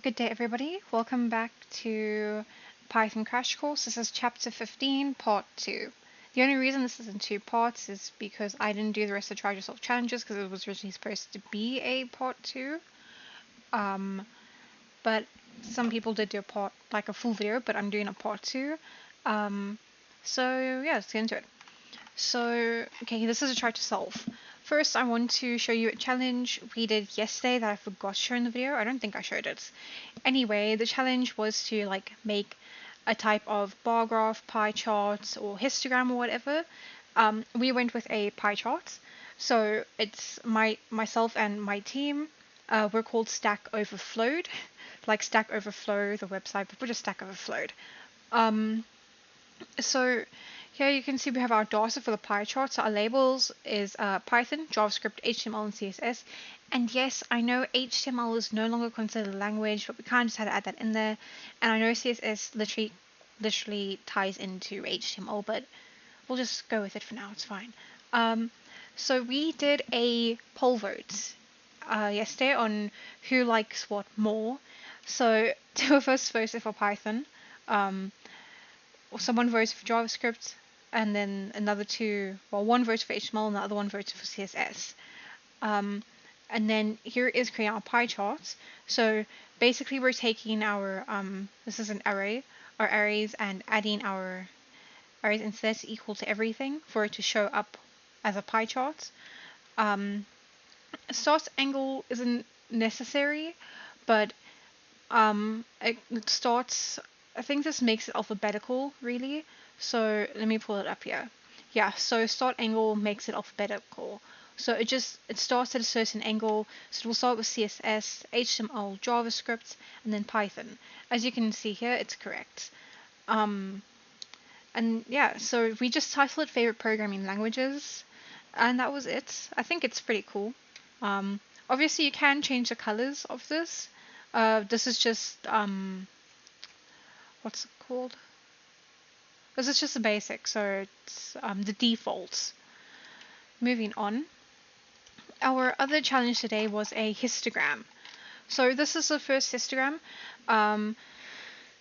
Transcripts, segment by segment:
Good day, everybody. Welcome back to Python Crash Course. This is Chapter 15, Part 2. The only reason this is in two parts is because I didn't do the rest of the Try Yourself challenges because it was originally supposed to be a Part 2. But some people did do a full video, but I'm doing a Part 2. So yeah, let's get into it. So, okay, this is a try to solve. First, I want to show you a challenge we did yesterday that I forgot to show in the video. I don't think I showed it. Anyway, the challenge was to make a type of bar graph, pie chart, or histogram or whatever. We went with a pie chart. So it's myself and my team. We're called Stack Overflowed, like Stack Overflow, the website, but we're just Stack Overflowed. So here you can see we have our data for the pie chart. So our labels is Python, JavaScript, HTML, and CSS. And yes, I know HTML is no longer considered a language, but we kind of just had to add that in there. And I know CSS literally ties into HTML, but we'll just go with it for now. It's fine. So we did a poll vote yesterday on who likes what more. So two of us voted for Python. Someone voted for JavaScript, and then one voted for HTML and the other one voted for CSS. And then here is creating our pie charts. So basically we're taking our, this is an array, our arrays, and adding our arrays instead equal to everything for it to show up as a pie chart. Start angle isn't necessary, but it starts, I think this makes it alphabetical, really. So let me pull it up here. Yeah, so start angle makes it alphabetical. So it starts at a certain angle. So it will start with CSS, HTML, JavaScript, and then Python. As you can see here, it's correct. And yeah, so we just titled it favorite programming languages, and that was it. I think it's pretty cool. Obviously you can change the colors of this. This is just what's it called? This is just the basic, so it's the defaults. Moving on. Our other challenge today was a histogram. So this is the first histogram.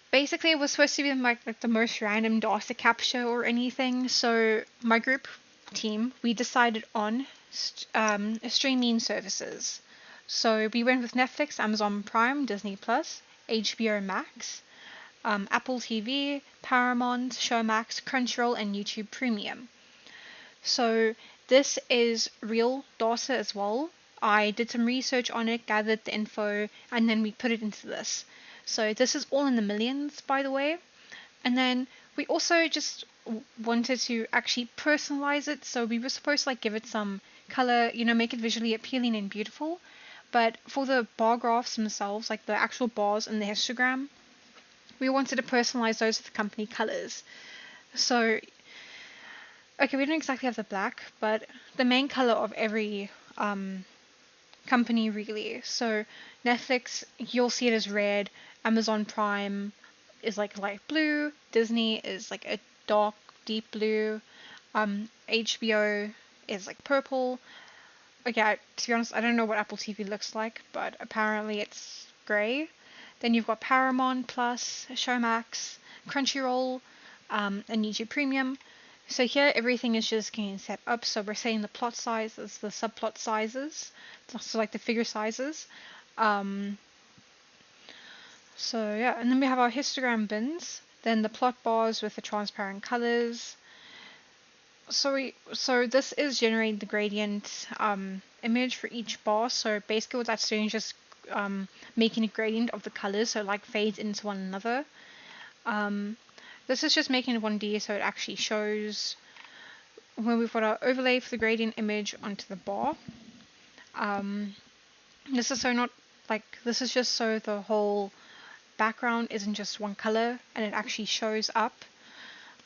Basically it was supposed to be like the most random data capture or anything. So my group team, we decided on streaming services. So we went with Netflix, Amazon Prime, Disney Plus, HBO Max, Apple TV, Paramount, Showmax, Crunchyroll, and YouTube Premium. So this is real data as well. I did some research on it, gathered the info, and then we put it into this. So this is all in the millions, by the way. And then we also just wanted to actually personalize it. So we were supposed to give it some color, make it visually appealing and beautiful. But for the bar graphs themselves, like the actual bars in the histogram, we wanted to personalize those with company colors. So, okay, we don't exactly have the black, but the main color of every company really. So Netflix, you'll see it as red. Amazon Prime is like light blue. Disney is like a dark, deep blue. HBO is like purple. Okay, to be honest, I don't know what Apple TV looks like, but apparently it's gray. Then you've got Paramount Plus, Showmax, Crunchyroll, and YouTube Premium. So here everything is just getting set up. So we're setting the plot sizes, the subplot sizes, so like the figure sizes. So yeah, and then we have our histogram bins. Then the plot bars with the transparent colors. So this is generating the gradient image for each bar. So basically what that's doing is just making a gradient of the colors, so it fades into one another. This is just making it 1D, so it actually shows when we've got our overlay for the gradient image onto the bar. This is just so the whole background isn't just one color and it actually shows up.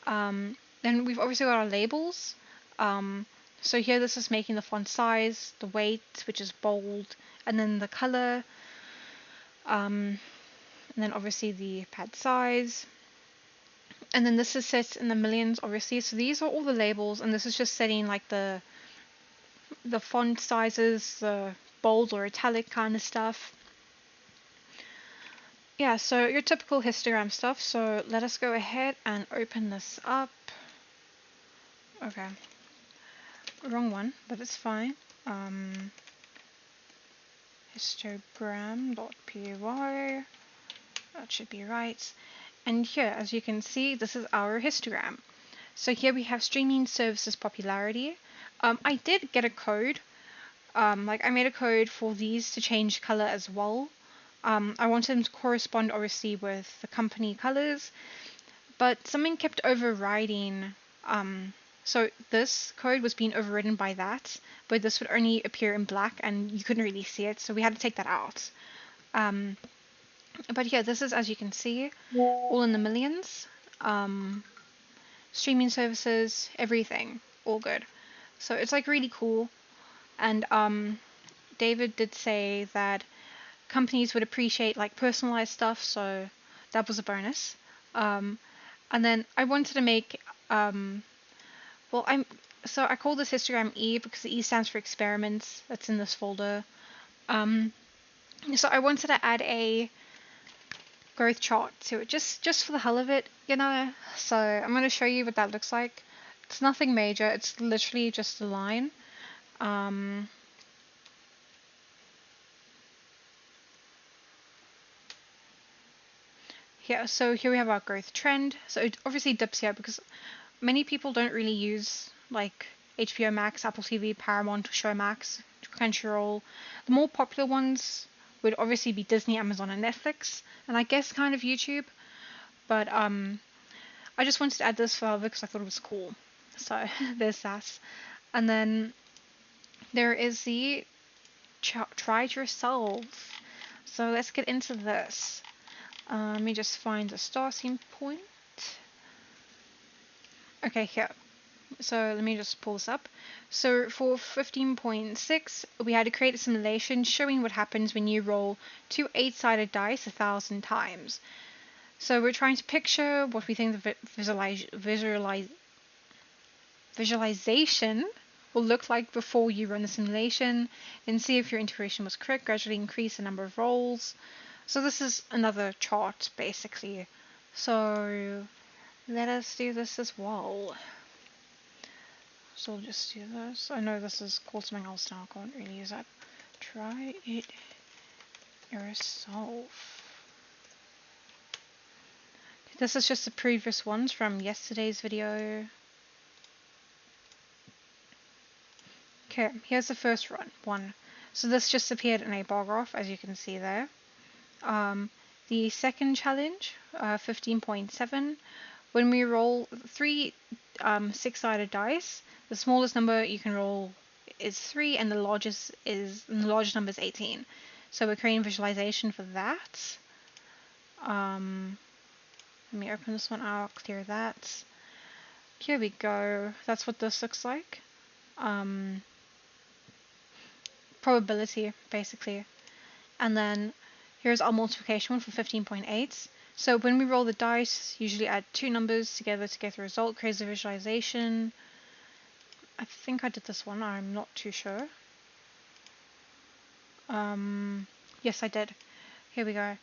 Then we've obviously got our labels. So here this is making the font size, the weight, which is bold, and then the color, and then obviously the pad size. And then this is set in the millions, obviously. So these are all the labels, and this is just setting the font sizes, the bold or italic kind of stuff. yeah, so your typical histogram stuff. So let us go ahead and open this up. Okay, wrong one, but it's fine. Histogram.py, that should be right. And here, as you can see, this is our histogram. So here we have streaming services popularity. I did get a code. Like I made a code for these to change color as well. I wanted them to correspond obviously with the company colors, but something kept overriding. So this code was being overridden by that, but this would only appear in black and you couldn't really see it, so we had to take that out. But yeah, this is, as you can see, all in the millions. Streaming services, everything, all good. So it's like really cool. And David did say that companies would appreciate like personalized stuff, so that was a bonus. And then I wanted to make well, I call this histogram E because the E stands for experiments. That's in this folder. So I wanted to add a growth chart to it, just for the hell of it, you know. So I'm going to show you what that looks like. It's nothing major. It's literally just a line. Yeah, so here we have our growth trend. So it obviously dips here because many people don't really use like HBO Max, Apple TV, Paramount, Showmax, Crunchyroll. The more popular ones would obviously be Disney, Amazon, and Netflix, and I guess kind of YouTube. But I just wanted to add this further because I thought it was cool. So there's that. And then there is the try it yourself. So let's get into this. Let me just find the starting point. Okay, here. So let me just pull this up. So for 15.6, we had to create a simulation showing what happens when you roll two 8-sided dice 1,000 times. So we're trying to picture what we think the visualization will look like before you run the simulation, and see if your intuition was correct. Gradually increase the number of rolls. So this is another chart basically. So let us do this as well. So we'll just do this. I know this is called something else now. I can't really use that. Try it yourself. This is just the previous ones from yesterday's video. Okay, here's the first one. So this just appeared in a bar graph, as you can see there. The second challenge, 15.7, when we roll three 6-sided dice, the smallest number you can roll is 3, and the largest number is 18. So we're creating visualization for that. Let me open this one out, clear that. Here we go. That's what this looks like. Probability, basically. And then here's our multiplication one for 15.8. So when we roll the dice, usually add two numbers together to get the result, creates a visualization. I think I did this one, I'm not too sure. Yes, I did. Here we go.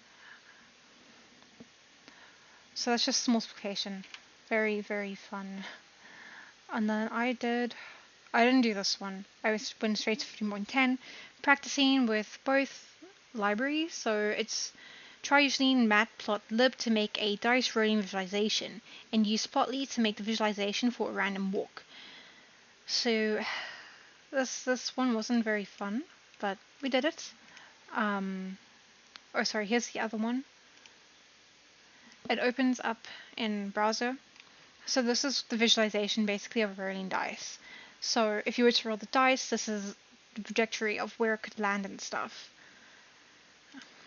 So that's just multiplication. Very, very fun. And then I didn't do this one. I went straight to 15.10, practicing with both libraries. So it's try using matplotlib to make a dice rolling visualization, and use Plotly to make the visualization for a random walk. So this one wasn't very fun, but we did it. Oh, sorry, here's the other one. It opens up in browser. So this is the visualization basically of rolling dice. So if you were to roll the dice, this is the trajectory of where it could land and stuff.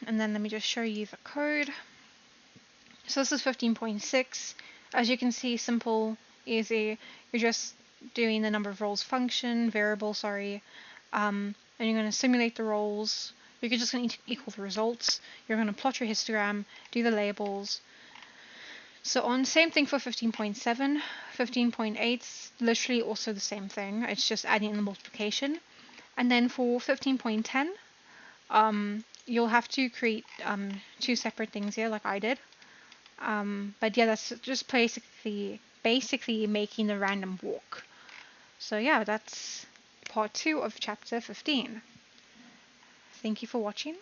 And then let me just show you the code. So this is 15.6. As you can see, simple, easy. You're just doing the number of rolls function, variable, sorry. And you're going to simulate the rolls. You're just going to equal the results. You're going to plot your histogram, do the labels. So on same thing for 15.7, 15.8, literally also the same thing. It's just adding in the multiplication. And then for 15.10, you'll have to create two separate things here, like I did. But yeah, that's just basically making the random walk. So yeah, that's part 2 of chapter 15. Thank you for watching.